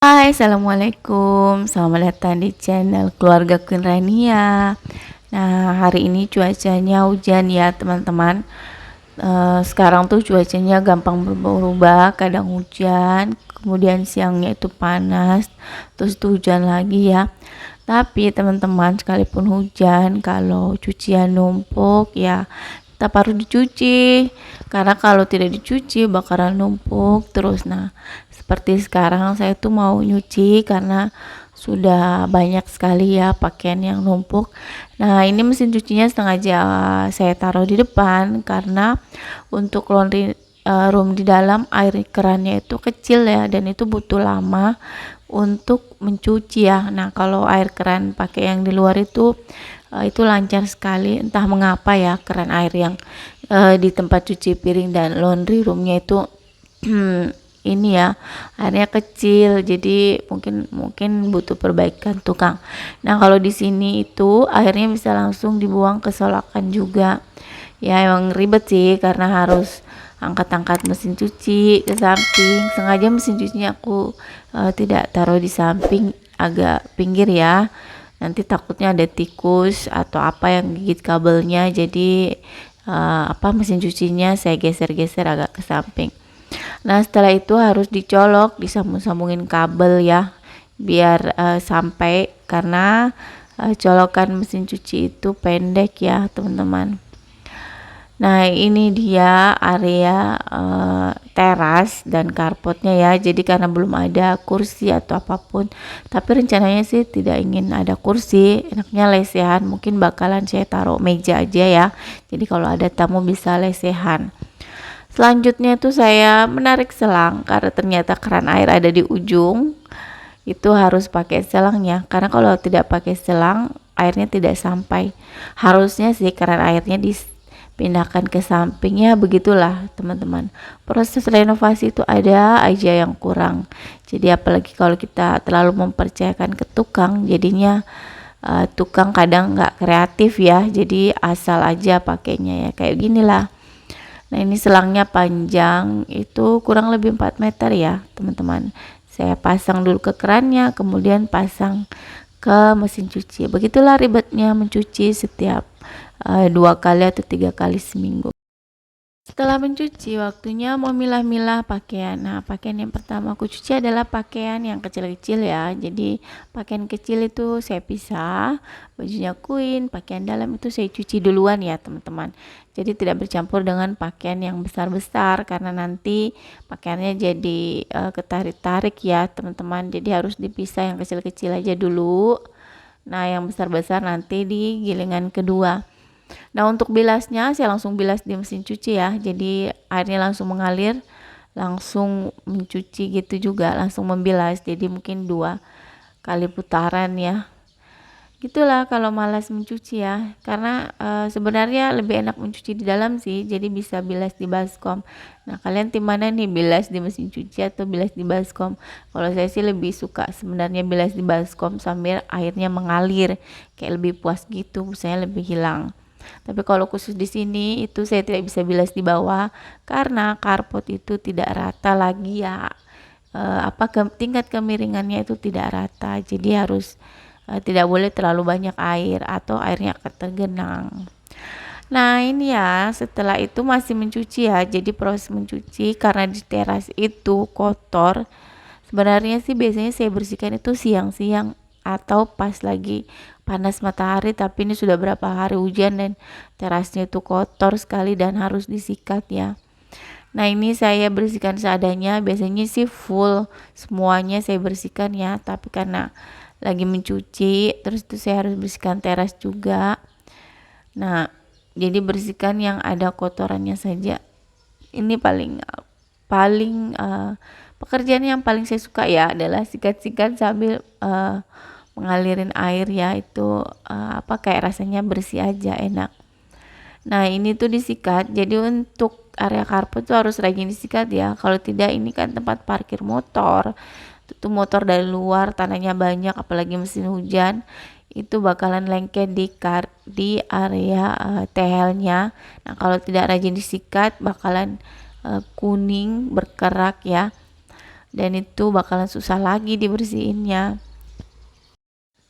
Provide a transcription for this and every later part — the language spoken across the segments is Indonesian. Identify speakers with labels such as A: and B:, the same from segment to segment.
A: Hai, assalamualaikum. Selamat datang di channel Keluarga Queen Rania. Nah, hari ini cuacanya hujan ya, teman-teman. Sekarang tuh cuacanya gampang berubah-ubah, kadang hujan, kemudian siangnya itu panas, terus tuh hujan lagi ya. Tapi teman-teman, sekalipun hujan, kalau cucian numpuk ya tetap harus dicuci, karena kalau tidak dicuci bakalan numpuk terus. Nah, seperti sekarang saya tuh mau nyuci karena sudah banyak sekali ya pakaian yang numpuk. Nah, ini mesin cucinya sengaja saya taruh di depan karena untuk laundry room di dalam air kerannya itu kecil ya, dan itu butuh lama untuk mencuci ya. Nah, kalau air keran pakai yang di luar itu lancar sekali, entah mengapa ya, keran air yang di tempat cuci piring dan laundry roomnya itu ini ya, airnya kecil, jadi mungkin butuh perbaikan tukang. Nah, kalau di sini itu airnya bisa langsung dibuang ke solakan juga. Ya, emang ribet sih karena harus angkat-angkat mesin cuci ke samping. Sengaja mesin cucinya aku tidak taruh di samping, agak pinggir ya. Nanti takutnya ada tikus atau apa yang gigit kabelnya, jadi mesin cucinya saya geser-geser agak ke samping. Nah, setelah itu harus dicolok, disambung-sambungin kabel ya, biar sampai, karena colokan mesin cuci itu pendek ya, teman-teman. Nah, ini dia area teras dan karpotnya ya. Jadi karena belum ada kursi atau apapun, tapi rencananya sih tidak ingin ada kursi, enaknya lesehan. Mungkin bakalan saya taruh meja aja ya. Jadi kalau ada tamu bisa lesehan. Selanjutnya tuh saya menarik selang karena ternyata keran air ada di ujung. Itu harus pakai selangnya, karena kalau tidak pakai selang airnya tidak sampai. Harusnya sih keran airnya dipindahkan ke sampingnya, begitulah teman-teman. Proses renovasi itu ada aja yang kurang. Jadi apalagi kalau kita terlalu mempercayakan ke tukang, jadinya tukang kadang nggak kreatif ya, jadi asal aja pakainya ya, kayak gini lah. Nah, ini selangnya panjang itu kurang lebih 4 meter ya, teman-teman. Saya pasang dulu ke kerannya, kemudian pasang ke mesin cuci. Begitulah ribetnya mencuci setiap 2 kali atau 3 kali seminggu. Setelah mencuci, waktunya memilah-milah pakaian. Nah, pakaian yang pertama aku cuci adalah pakaian yang kecil-kecil ya. Jadi, pakaian kecil itu saya pisah, bajunya Queen, pakaian dalam itu saya cuci duluan ya, teman-teman. Jadi tidak bercampur dengan pakaian yang besar-besar karena nanti pakaiannya jadi ketarik-tarik ya, teman-teman. Jadi harus dipisah, yang kecil-kecil aja dulu. Nah, yang besar-besar nanti di gilingan kedua. Nah, untuk bilasnya saya langsung bilas di mesin cuci ya. Jadi airnya langsung mengalir, langsung mencuci gitu juga, langsung membilas. Jadi mungkin 2 kali putaran ya. Gitulah kalau malas mencuci ya. Karena sebenarnya lebih enak mencuci di dalam sih. Jadi bisa bilas di baskom. Nah, kalian tim mana nih, bilas di mesin cuci atau bilas di baskom? Kalau saya sih lebih suka sebenarnya bilas di baskom sambil airnya mengalir. Kayak lebih puas gitu, saya lebih hilang. Tapi kalau khusus di sini itu saya tidak bisa bilas di bawah karena karpot itu tidak rata lagi ya. Tingkat kemiringannya itu tidak rata. Jadi harus tidak boleh terlalu banyak air atau airnya akan tergenang. Nah, ini ya, setelah itu masih mencuci ya. Jadi proses mencuci karena di teras itu kotor. Sebenarnya sih biasanya saya bersihkan itu siang-siang atau pas lagi panas matahari, tapi ini sudah berapa hari hujan dan terasnya itu kotor sekali dan harus disikat ya. Nah, ini saya bersihkan seadanya, biasanya sih full semuanya saya bersihkan ya, tapi karena lagi mencuci terus itu saya harus bersihkan teras juga. Nah, jadi bersihkan yang ada kotorannya saja. Ini paling paling pekerjaan yang paling saya suka ya adalah sikat-sikat sambil mengalirin air ya. Itu kayak rasanya bersih aja, enak. Nah, ini tuh disikat, jadi untuk area karpet tuh harus rajin disikat ya. Kalau tidak, ini kan tempat parkir motor, itu motor dari luar, tanahnya banyak, apalagi mesin hujan, itu bakalan lengket di area tehelnya. Nah, kalau tidak rajin disikat bakalan kuning berkerak ya. dan itu bakalan susah lagi dibersihinnya.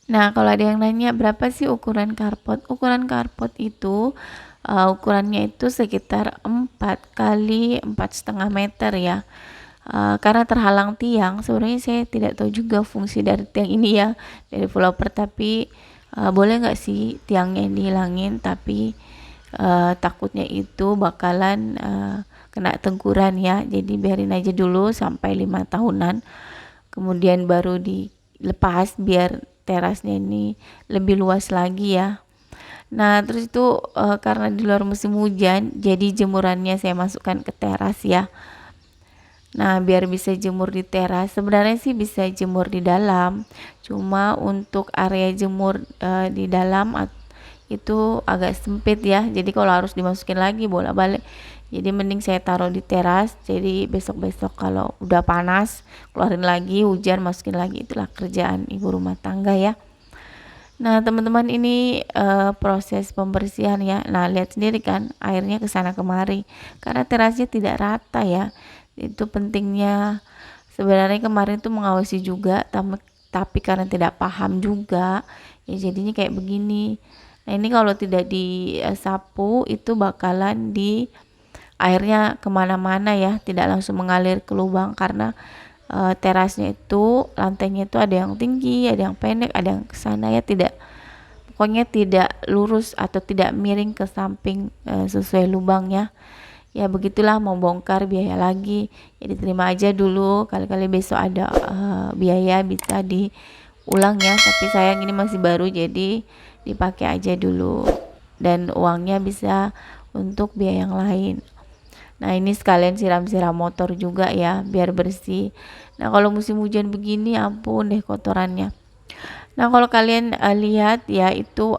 A: Nah, kalau ada yang nanya berapa sih ukuran carport? Ukuran carport itu ukurannya itu sekitar 4 kali 4,5 meter ya. Karena terhalang tiang, sebenarnya saya tidak tahu juga fungsi dari tiang ini ya, dari developer, tapi boleh nggak sih tiangnya dihilangin, tapi takutnya itu bakalan kena teguran ya, jadi biarin aja dulu sampai 5 tahunan, kemudian baru dilepas biar terasnya ini lebih luas lagi ya. Nah, terus itu karena di luar musim hujan, jadi jemurannya saya masukkan ke teras ya. Nah, biar bisa jemur di teras, sebenarnya sih bisa jemur di dalam. Cuma untuk area jemur di dalam itu agak sempit ya. Jadi kalau harus dimasukin lagi bolak-balik. Jadi mending saya taruh di teras. Jadi besok-besok kalau udah panas, keluarin lagi, hujan masukin lagi. Itulah kerjaan ibu rumah tangga ya. Nah, teman-teman, ini proses pembersihan ya. Nah, lihat sendiri kan airnya ke sana kemari karena terasnya tidak rata ya. Itu pentingnya sebenarnya kemarin tuh mengawasi juga, tapi karena tidak paham juga ya jadinya kayak begini. Nah, ini kalau tidak disapu itu bakalan airnya kemana-mana ya, tidak langsung mengalir ke lubang karena terasnya itu lantainya itu ada yang tinggi, ada yang pendek, ada yang ke sana ya, pokoknya tidak lurus atau tidak miring ke samping sesuai lubangnya. Ya begitulah, mau bongkar biaya lagi ya, diterima aja dulu, kali-kali besok ada biaya bisa diulang ya, tapi sayang ini masih baru jadi dipakai aja dulu dan uangnya bisa untuk biaya yang lain. Nah, ini sekalian siram-siram motor juga ya biar bersih. Nah, kalau musim hujan begini ampun deh kotorannya. Nah, kalau kalian lihat ya, itu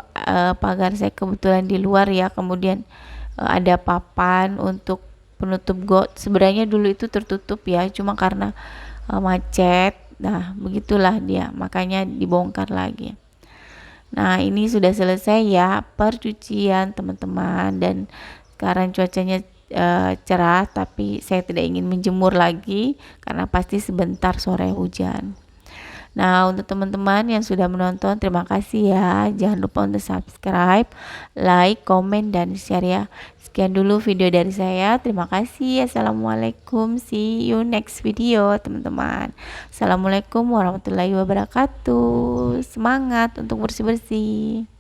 A: pagar saya kebetulan di luar ya, kemudian ada papan untuk penutup got. Sebenarnya dulu itu tertutup ya, cuma karena macet. Nah, begitulah dia, makanya dibongkar lagi. Nah, ini sudah selesai ya percucian teman-teman, dan sekarang cuacanya cerah, tapi saya tidak ingin menjemur lagi karena pasti sebentar sore hujan. Nah, untuk teman-teman yang sudah menonton, terima kasih ya. Jangan lupa untuk subscribe, like, komen, dan share ya. Sekian dulu video dari saya. Terima kasih. Assalamualaikum. See you next video, teman-teman. Assalamualaikum warahmatullahi wabarakatuh. Semangat untuk bersih-bersih.